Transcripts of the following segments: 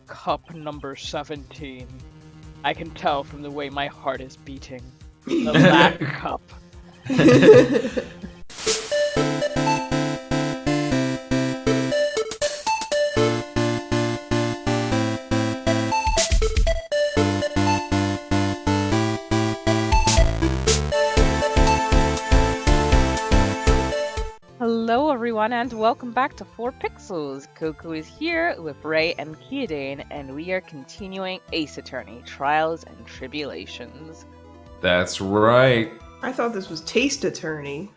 cup number 17. I can tell from the way my heart is beating. The black cup. Hello everyone and welcome back to 4 Pixels. Coco is here with Ray and Kiadane, and we are continuing Ace Attorney, Trials and Tribulations. That's right. I thought this was Taste Attorney.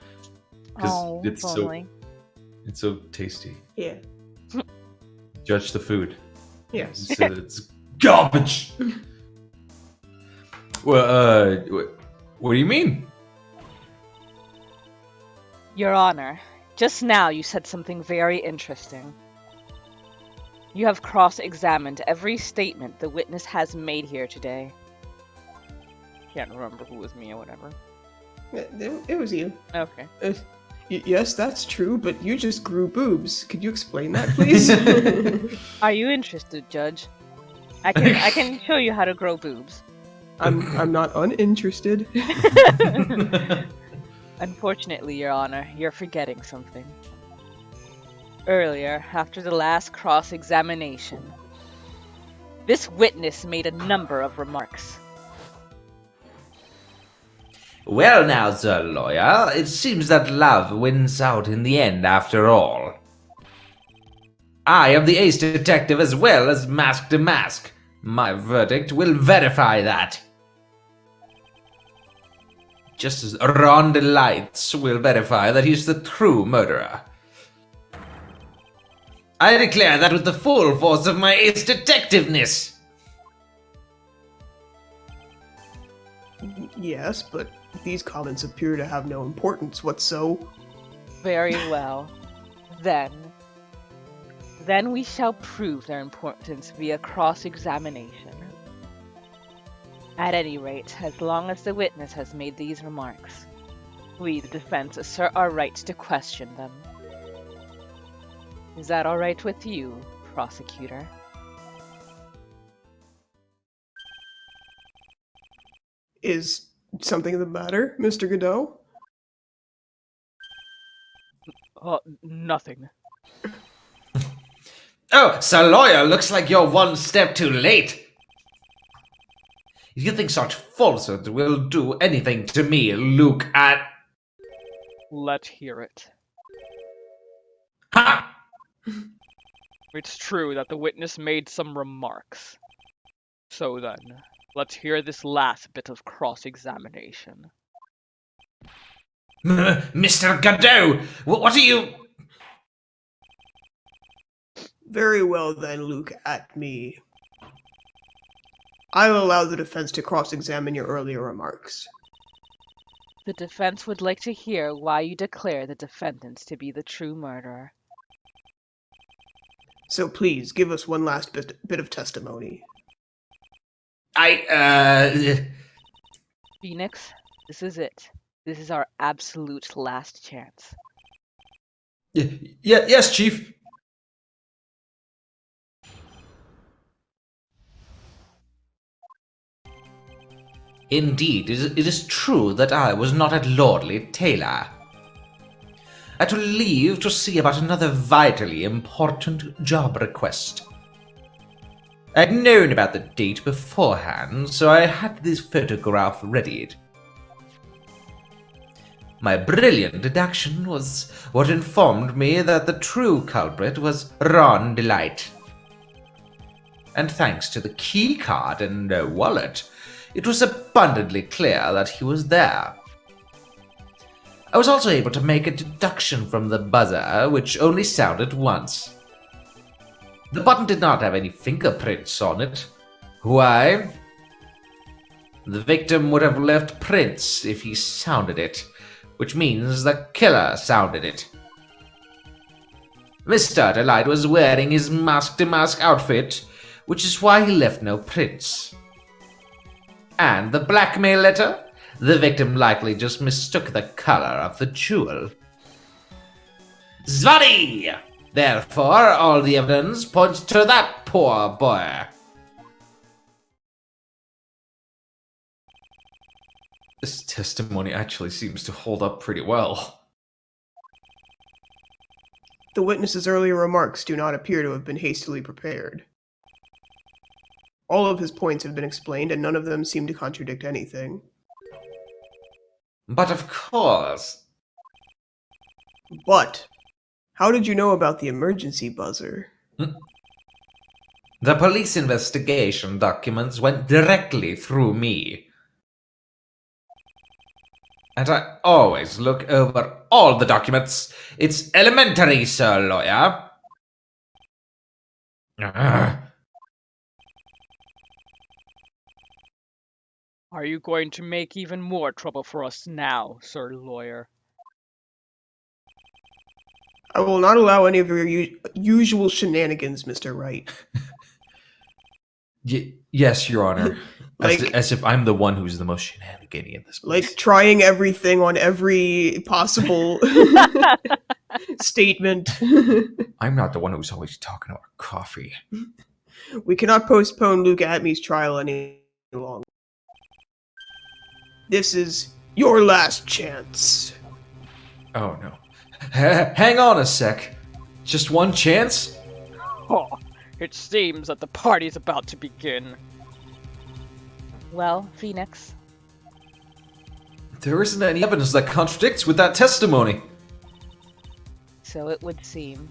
Oh, it's so tasty. Yeah. Judge the food. Yes. You said it's garbage. Well, what do you mean? Your Honor, just now you said something very interesting. You have cross-examined every statement the witness has made here today. Can't remember who was me or whatever. It was you. Okay. Yes, that's true, but you just grew boobs. Could you explain that, please? Are you interested, Judge? I can show you how to grow boobs. I'm not uninterested. Unfortunately, Your Honor, you're forgetting something. Earlier, after the last cross-examination, this witness made a number of remarks. Well now, Sir Lawyer, it seems that love wins out in the end after all. I am the ace detective as well as Mask to Mask. My verdict will verify that. Just as Ron Delights will verify that he's the true murderer. I declare that with the full force of my ace detectiveness. Yes, but these comments appear to have no importance. What's so? Very well. Then we shall prove their importance via cross-examination. At any rate, as long as the witness has made these remarks, we, the defense, assert our right to question them. Is that all right with you, prosecutor? Is something the matter, Mr. Godot? Nothing. Oh, Sir Lawyer, looks like you're one step too late. If you think such falsehood will do anything to me, look at... Let's hear it. Ha! It's true that the witness made some remarks. So then, let's hear this last bit of cross-examination. Mr. Godot, what are you... Very well then, look at me. I'll allow the defense to cross-examine your earlier remarks. The defense would like to hear why you declare the defendant to be the true murderer. So please, give us one last bit of testimony. Phoenix, this is it. This is our absolute last chance. Yes, Chief. Indeed, it is true that I was not at Lordly Taylor. I had to leave to see about another vitally important job request. I'd known about the date beforehand, so I had this photograph readied. My brilliant deduction was what informed me that the true culprit was Ron Delight. And thanks to the key card and wallet, it was abundantly clear that he was there. I was also able to make a deduction from the buzzer, which only sounded once. The button did not have any fingerprints on it. Why? The victim would have left prints if he sounded it, which means the killer sounded it. Mr. Delight was wearing his mask-to-mask outfit, which is why he left no prints. And the blackmail letter? The victim likely just mistook the color of the jewel. Zvadi! Therefore, all the evidence points to that poor boy. This testimony actually seems to hold up pretty well. The witness's earlier remarks do not appear to have been hastily prepared. All of his points have been explained, and none of them seem to contradict anything. But of course. But, how did you know about the emergency buzzer? The police investigation documents went directly through me. And I always look over all the documents. It's elementary, sir lawyer. Are you going to make even more trouble for us now, sir lawyer? I will not allow any of your usual shenanigans, Mr. Wright. Yes, Your Honor. Like- as if I'm the one who's the most shenanigan-y in this place. Like trying everything on every possible statement. I'm not the one who's always talking about coffee. We cannot postpone Luke Atmey's trial any longer. This is your last chance. Oh, no. Hang on a sec. Just one chance? Oh, it seems that the party's about to begin. Well, Phoenix, There isn't any evidence that contradicts with that testimony. so it would seem.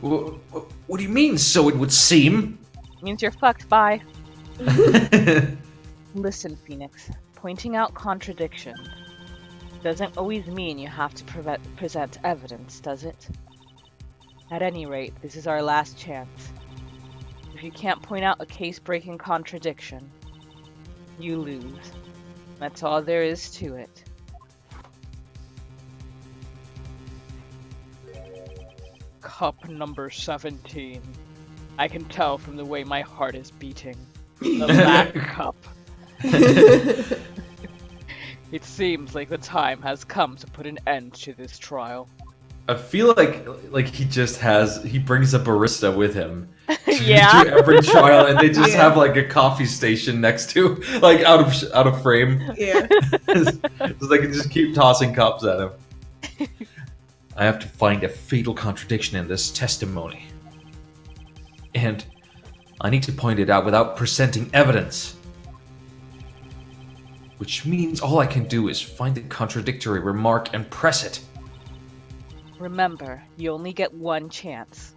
What do you mean, so it would seem? Means you're fucked, bye. Listen, Phoenix, pointing out contradictions doesn't always mean you have to present evidence, does it? At any rate, this is our last chance. If you can't point out a case-breaking contradiction, you lose. That's all there is to it. Cup number 17. I can tell from the way my heart is beating. The black cup. It seems like the time has come to put an end to this trial. I feel like he brings a barista with him to Yeah. do every trial, and they just Yeah. have like a coffee station next to, like out of frame, Yeah. so they can just keep tossing cups at him. I have to find a fatal contradiction in this testimony, and I need to point it out without presenting evidence. Which means all I can do is find the contradictory remark and press it. Remember, you only get one chance.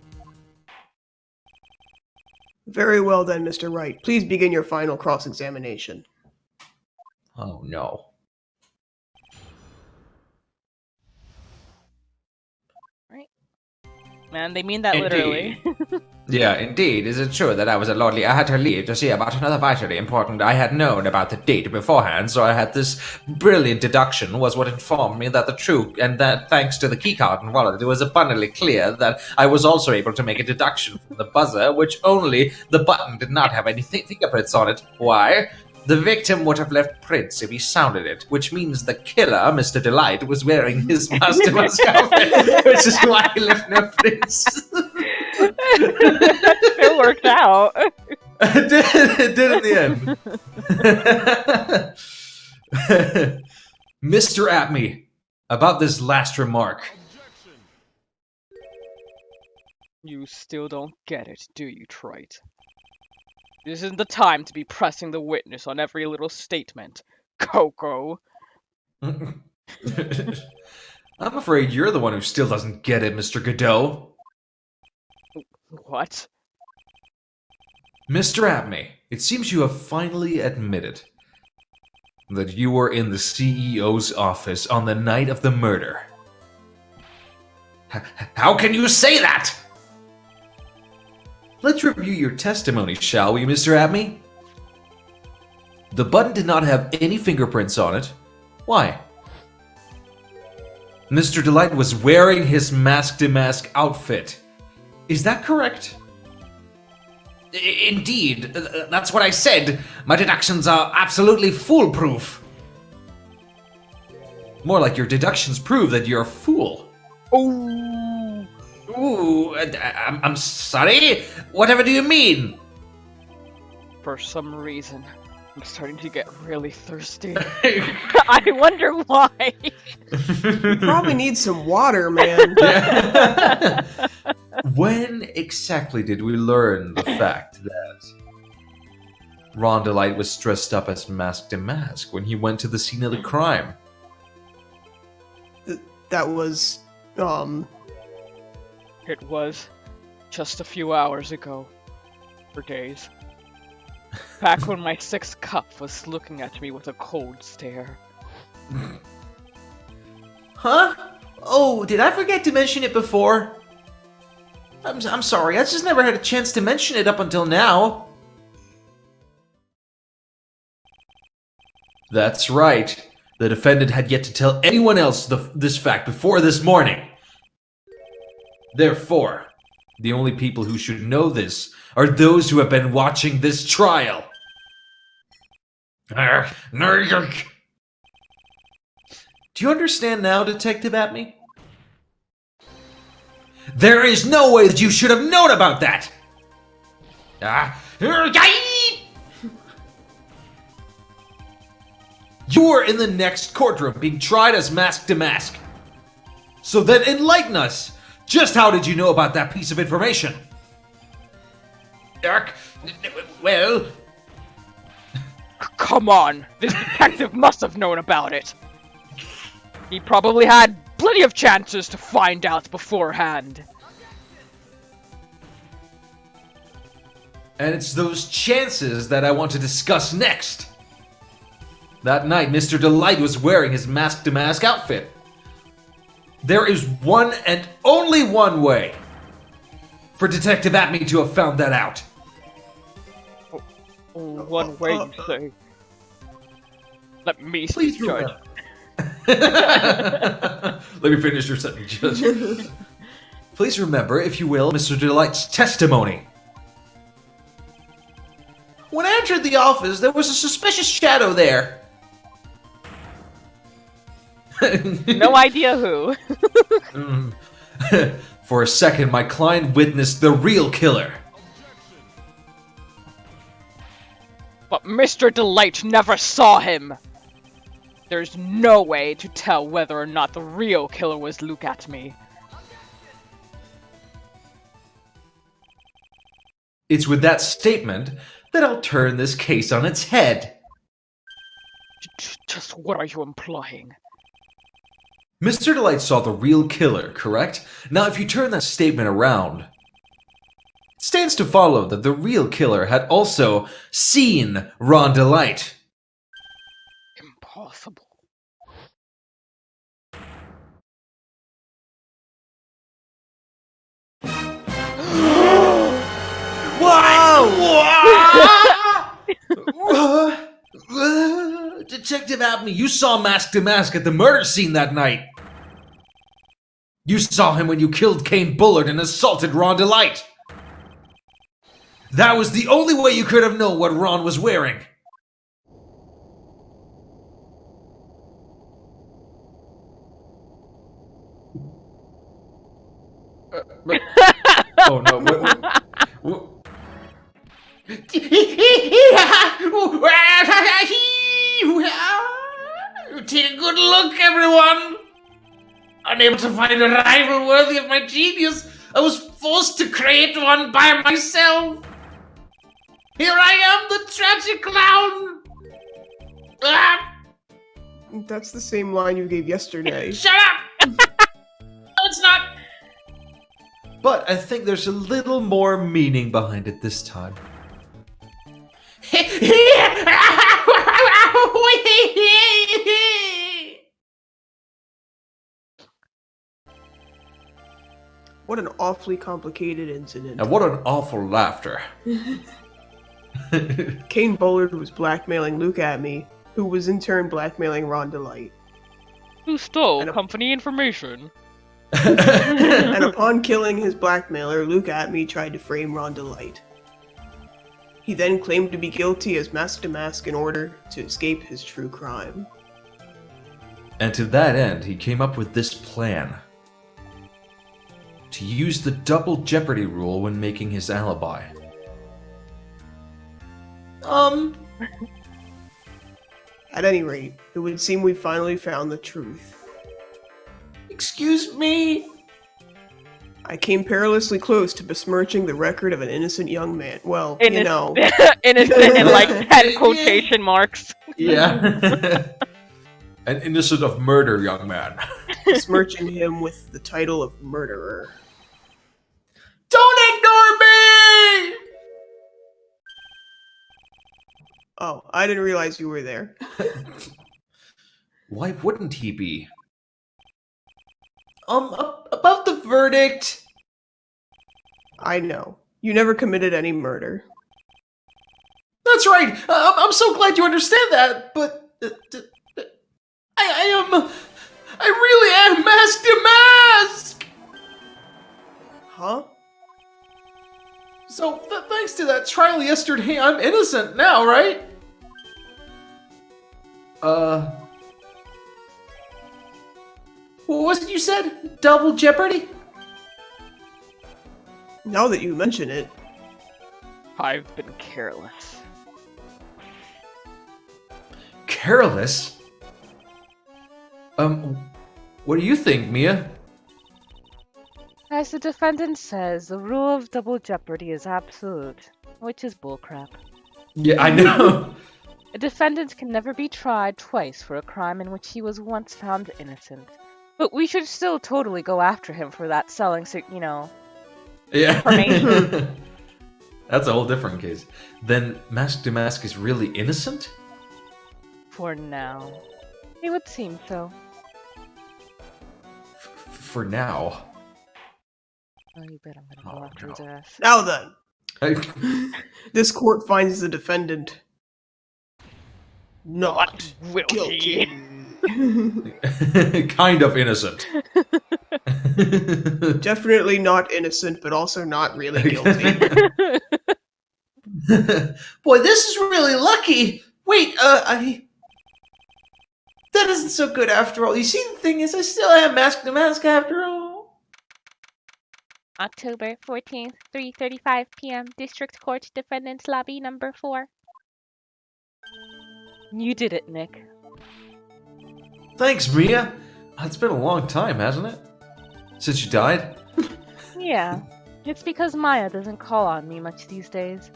Very well then, Mr. Wright. Please begin your final cross-examination. Oh no. Man, they mean that Indeed. literally. Yeah, Indeed, is it true that I was allotted? I had to leave to see about another vitally important. I had known about the date beforehand, so I had this brilliant deduction was what informed me that the truth, and that thanks to the keycard and wallet, it was abundantly clear that I was also able to make a deduction from the buzzer, which only the button did not have any fingerprints on it. Why? The victim would have left prints if he sounded it, which means the killer, Mr. Delight, was wearing his master mask outfit, which is why he left no prints. It worked out. It did in the end. Mr. Atmey, about this last remark. You still don't get it, do you, Trite? This isn't the time to be pressing the witness on every little statement, Coco. I'm afraid you're the one who still doesn't get it, Mr. Godot. What? Mr. Atmey, it seems you have finally admitted that you were in the CEO's office on the night of the murder. How can you say that? Let's review your testimony, shall we, Mr. Atmey? The button did not have any fingerprints on it. Why? Mr. Delight was wearing his mask-to-mask outfit. Is that correct? Indeed, that's what I said. My deductions are absolutely foolproof. More like your deductions prove that you're a fool. Oh, Ooh, I'm sorry? Whatever do you mean? For some reason, I'm starting to get really thirsty. I wonder why. You probably need some water, man. When exactly did we learn the fact that Rondelite was dressed up as Mask to Mask when he went to the scene of the crime? That was, It was just a few hours ago. For days. Back when my sixth cup was looking at me with a cold stare. Huh? Oh, did I forget to mention it before? I'm sorry, I just never had a chance to mention it up until now. That's right. The defendant had yet to tell anyone else this fact before this morning. Therefore, the only people who should know this are those who have been watching this trial. Do you understand now, Detective Atme? There is no way that you should have known about that! You are in the next courtroom being tried as Mask to Mask. So then enlighten us! Just how did you know about that piece of information? Well, Come on! This detective must have known about it! He probably had plenty of chances to find out beforehand. And it's those chances that I want to discuss next. That night, Mr. Delight was wearing his Mask to Mask outfit. There is one and only one way for Detective Atme to have found that out. One way, you say. Let me Please speak, Judge. Let me finish your sentence, Judge. Please remember, if you will, Mr. Delight's testimony. when I entered the office, there was a suspicious shadow there. No idea who. For a second, my client witnessed the real killer. But Mr. Delight never saw him. There's no way to tell whether or not the real killer was Luke at me. It's with that statement that I'll turn this case on its head. Just what are you implying? Mr. Delight saw the real killer, correct? Now, if you turn that statement around, it stands to follow that the real killer had also seen Ron Delight. Impossible. Detective Abney, you saw Mask to Mask at the murder scene that night. You saw him when you killed Kane Bullard and assaulted Ron Delight. That was the only way you could have known what Ron was wearing. Oh no, what? Take a good look, everyone! Unable to find a rival worthy of my genius, I was forced to create one by myself. Here I am, the tragic clown! Ah, That's the same line you gave yesterday. shut up! No, it's not! But I think there's a little more meaning behind it this time. What an awfully complicated incident. And what an awful laughter. Kane Bullard was blackmailing Luke at me, who was in turn blackmailing Ron Delight. Who stole And a- company information? And upon killing his blackmailer, Luke at me tried to frame Ron Delight. He then claimed to be guilty as Mask to Mask in order to escape his true crime. And to that end, he came up with this plan. to use the double jeopardy rule when making his alibi. At any rate, it would seem we finally found the truth. Excuse me? I came perilously close to besmirching the record of an innocent young man. Well, Innocent in like 10 quotation marks. Yeah. An innocent of murder, young man. besmirching him with the title of murderer. Don't ignore me! Oh, I didn't realize you were there. Why wouldn't he be? About the verdict. I know. You never committed any murder. That's right. I'm so glad you understand that. But I really am mask to mask. Huh? So thanks to that trial yesterday, I'm innocent now, right? What was it you said? Double jeopardy? Now that you mention it, I've been careless. Careless? What do you think, Mia? As the defendant says, the rule of double jeopardy is absolute, which is bullcrap. Yeah, I know. A defendant can never be tried twice for a crime in which he was once found innocent. But we should still totally go after him for that selling, Yeah. information. That's a whole different case. Then Mask to Mask is really innocent? For now. It would seem so. For now. Oh, you bet I'm gonna go after his ass. now then, this court finds the defendant not guilty. Kind of innocent. Definitely not innocent, but also not really guilty. Boy, this is really lucky. Wait, that isn't so good after all. You see, the thing is, I still am mask to mask after all. October 14th, 3:35 p.m. District Court Defendant's Lobby number 4. You did it, Nick. Thanks, Mia. It's been a long time, hasn't it? Since you died? Yeah, it's because Maya doesn't call on me much these days.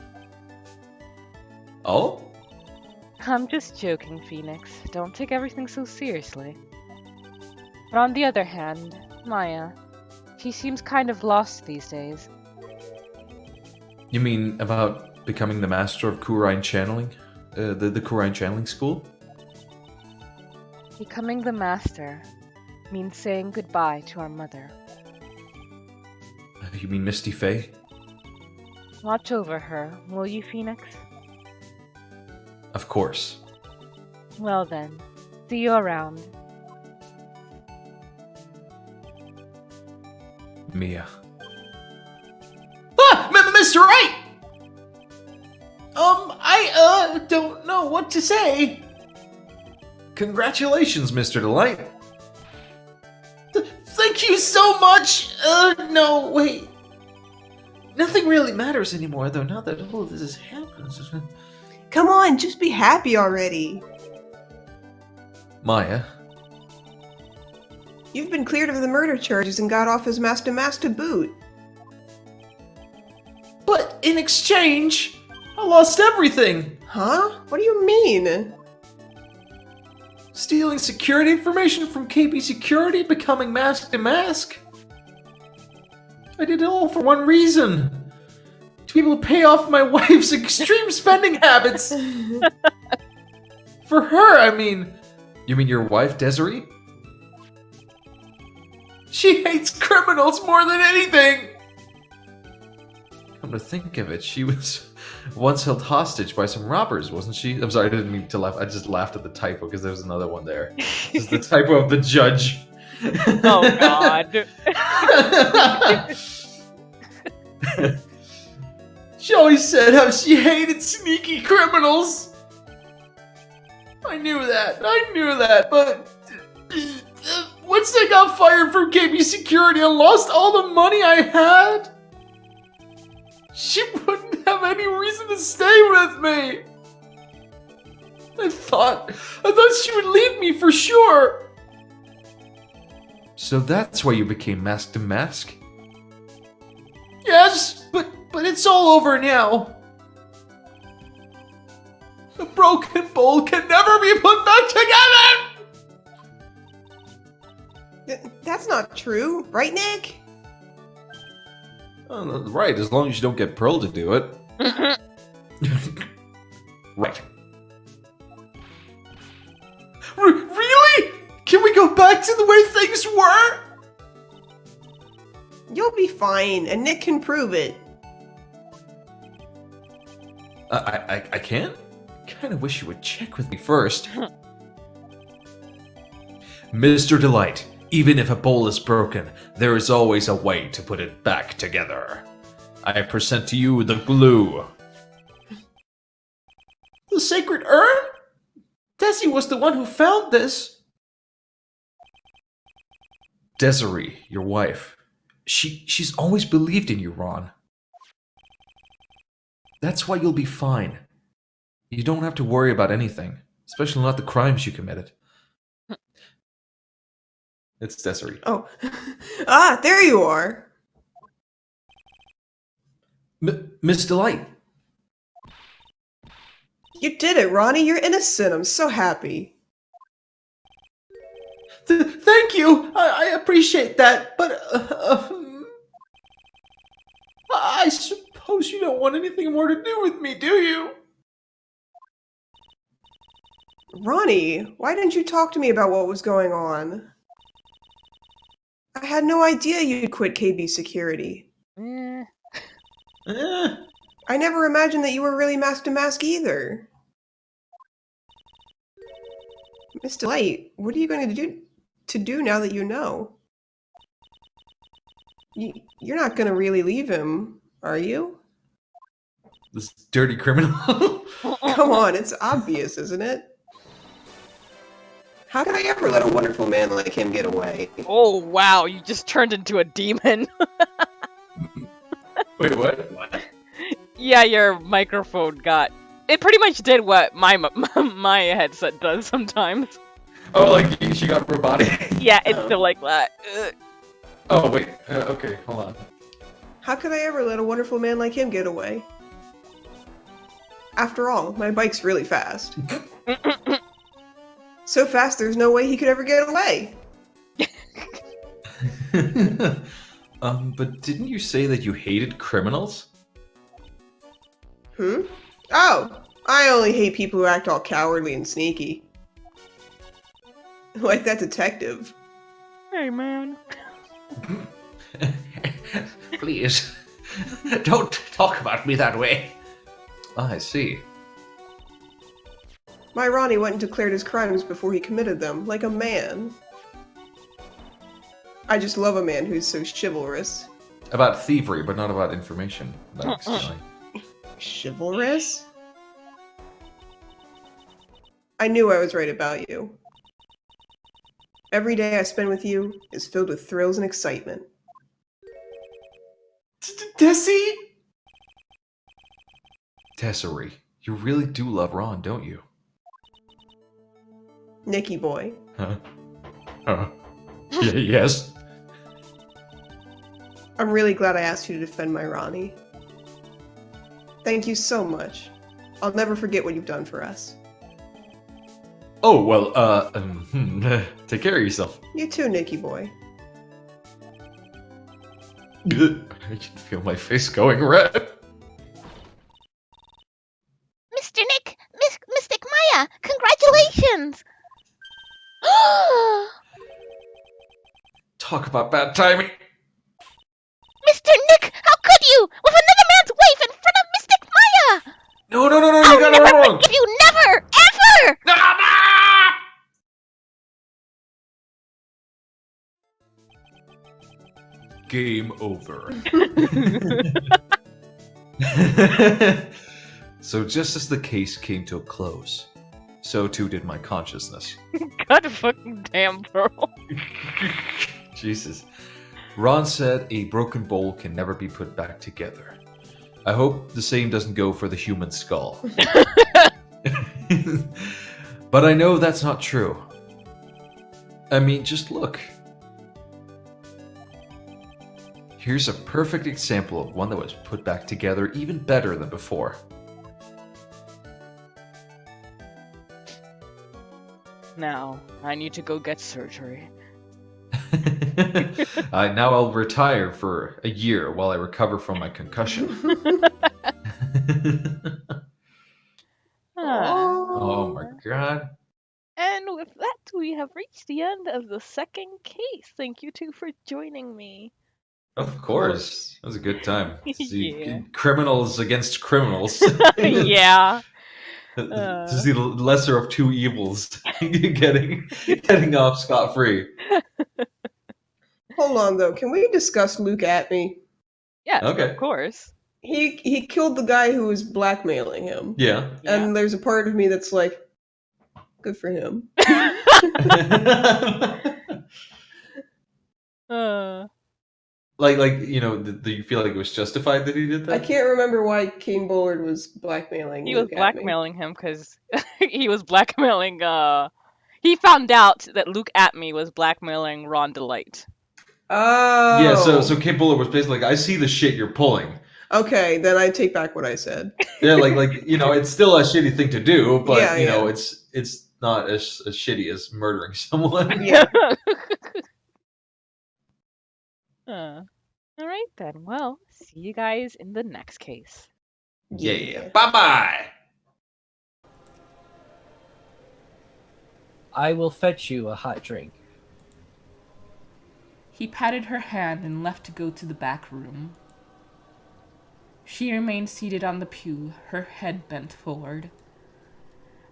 Oh? I'm just joking, Phoenix. Don't take everything so seriously. But on the other hand, Maya, she seems kind of lost these days. You mean about becoming the master of Kurine channeling? The Kurine channeling school? Becoming the master means saying goodbye to our mother. You mean Misty Faye? Watch over her, will you, Phoenix? Of course. Well then, see you around. Mia. Ah, Mr. Wright! I don't know what to say. Congratulations, Mr. Delight. Thank you so much. No, wait. Nothing really matters anymore, though, now that all of this has happened. Come on, just be happy already. Maya. You've been cleared of the murder charges and got off as master to boot. But in exchange, I lost everything. Huh? What do you mean? Stealing security information from KB Security, becoming mask to mask. I did it all for one reason. To be able to pay off my wife's extreme spending habits. For her, I mean. You mean your wife, Desiree? She hates criminals more than anything. Come to think of it, she was once held hostage by some robbers, wasn't she? I'm sorry, I didn't mean to laugh. I just laughed at the typo because there's another one there. It's the typo of the judge. Oh god. She always said how she hated sneaky criminals. I knew that, but once I got fired from KB Security and lost all the money I had, she wouldn't have any reason to stay with me. I thought she would leave me for sure. So that's why you became Mask to Mask? Yes, but it's all over now. A broken bowl can never be put back together! That's not true, right, Nick? Oh, right, as long as you don't get Pearl to do it. Right. Really? Can we go back to the way things were? You'll be fine, and Nick can prove it. I can't? Kind of wish you would check with me first. Mr. Delight, even if a bowl is broken, there is always a way to put it back together. I present to you the glue. The sacred urn? Desi was the one who found this. Desiree, your wife. She's always believed in you, Ron. That's why you'll be fine. You don't have to worry about anything, especially not the crimes you committed. It's Desiree. Oh. Ah, there you are. Miss Delight. You did it, Ronnie. You're innocent. I'm so happy. Thank you. I appreciate that, but I suppose you don't want anything more to do with me, do you? Ronnie, why didn't you talk to me about what was going on? I had no idea you'd quit KB Security. Eh. I never imagined that you were really Mask to Mask either. Miss Delight, what are you going to do now that you know? You're not going to really leave him, are you? This dirty criminal. Come on, it's obvious, isn't it? How could I ever let a wonderful man like him get away? Oh wow, you just turned into a demon. Wait, what? Yeah, your microphone got... It pretty much did what my headset does sometimes. Oh, like she got robotic. Yeah, it's still like that. Ugh. Oh, wait. Okay, hold on. How could I ever let a wonderful man like him get away? After all, my bike's really fast. So fast, there's no way he could ever get away. But didn't you say that you hated criminals? Oh, I only hate people who act all cowardly and sneaky. Like that detective. Hey, man. Please, don't talk about me that way. Ah, I see. My Ronnie went and declared his crimes before he committed them, like a man. I just love a man who's so chivalrous. About thievery, but not about information. That's Chivalrous? I knew I was right about you. Every day I spend with you is filled with thrills and excitement. Desi? Desiree, you really do love Ron, don't you? Nicky boy. Huh? Yes. I'm really glad I asked you to defend my Ronnie. Thank you so much. I'll never forget what you've done for us. Oh, well, take care of yourself. You too, Nicky boy. I can feel my face going red. Mr. Nick, Mystic Maya, congratulations! Talk about bad timing. Mr. Nick, how could you? With another man's wife in front of Mystic Maya! No, you I'll got it never wrong. forgive you, never, ever! Game over. So just as the case came to a close, so too did my consciousness. God fucking damn, bro. Jesus. Ron said a broken bowl can never be put back together. I hope the same doesn't go for the human skull. But I know that's not true. I mean, just look. Here's a perfect example of one that was put back together even better than before. Now, I need to go get surgery. Now I'll retire for a year while I recover from my concussion. Oh my god. And with that, we have reached the end of the second case. Thank you two for joining me. Of course. That was a good time. To see Yeah. criminals against criminals. Yeah. To see the lesser of two evils getting off scot-free. Hold on, though. Can we discuss Luke at me? Yes, Okay. of course. He killed the guy who was blackmailing him. Yeah. And there's a part of me that's like, good for him. like you know, do you feel like it was justified that he did that? I can't remember why King Bullard was blackmailing He was Luke at me. blackmailing him because he was blackmailing. He found out that Luke Atme was blackmailing Ron Delight. Oh. Yeah, so Kate Bullard was basically like, I see the shit you're pulling. Okay, then I take back what I said. Yeah, like you know, it's still a shitty thing to do, but Yeah, you know, yeah. it's not as shitty as murdering someone. Yeah. All right then. Well, see you guys in the next case. Yeah. Bye-bye. I will fetch you a hot drink. He patted her hand and left to go to the back room. She remained seated on the pew, her head bent forward.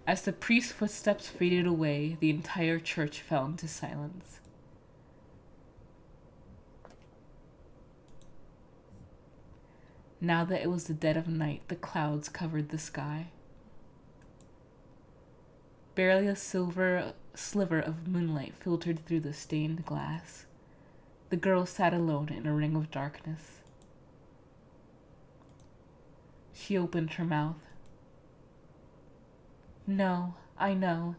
As the priest's footsteps faded away, the entire church fell into silence. Now that it was the dead of night, the clouds covered the sky. Barely a silver sliver of moonlight filtered through the stained glass. The girl sat alone in a ring of darkness. She opened her mouth. No, I know.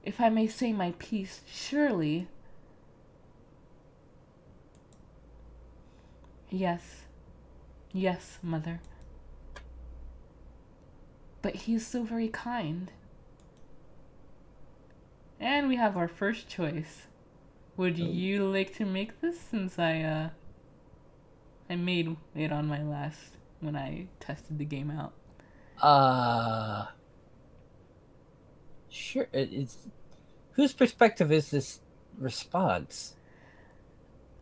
If I may say my piece, surely. Yes, mother. But he is so very kind. And we have our first choice. Would you like to make this, since I made it on my last when I tested the game out? Sure. Whose perspective is this response?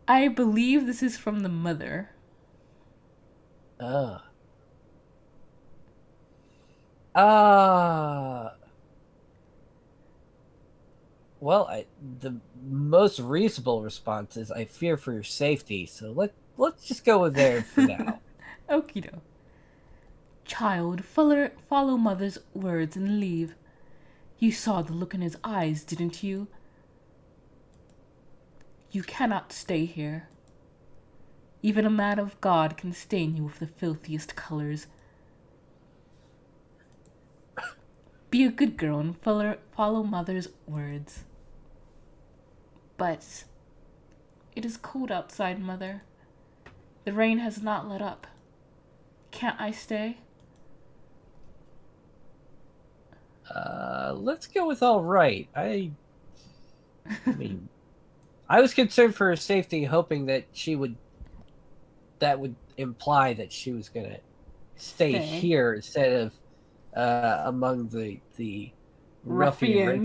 I believe this is from the mother. Well, the most reasonable response is I fear for your safety, so let's just go with there for now. Okie doke. Child, follow mother's words and leave. You saw the look in his eyes, didn't you? You cannot stay here. Even a man of God can stain you with the filthiest colors. Be a good girl and follow mother's words. But it is cold outside, mother. The rain has not let up. Can't I stay? Let's go with all right. I mean, I was concerned for her safety, hoping that that would imply that she was gonna stay here instead of among the ruffian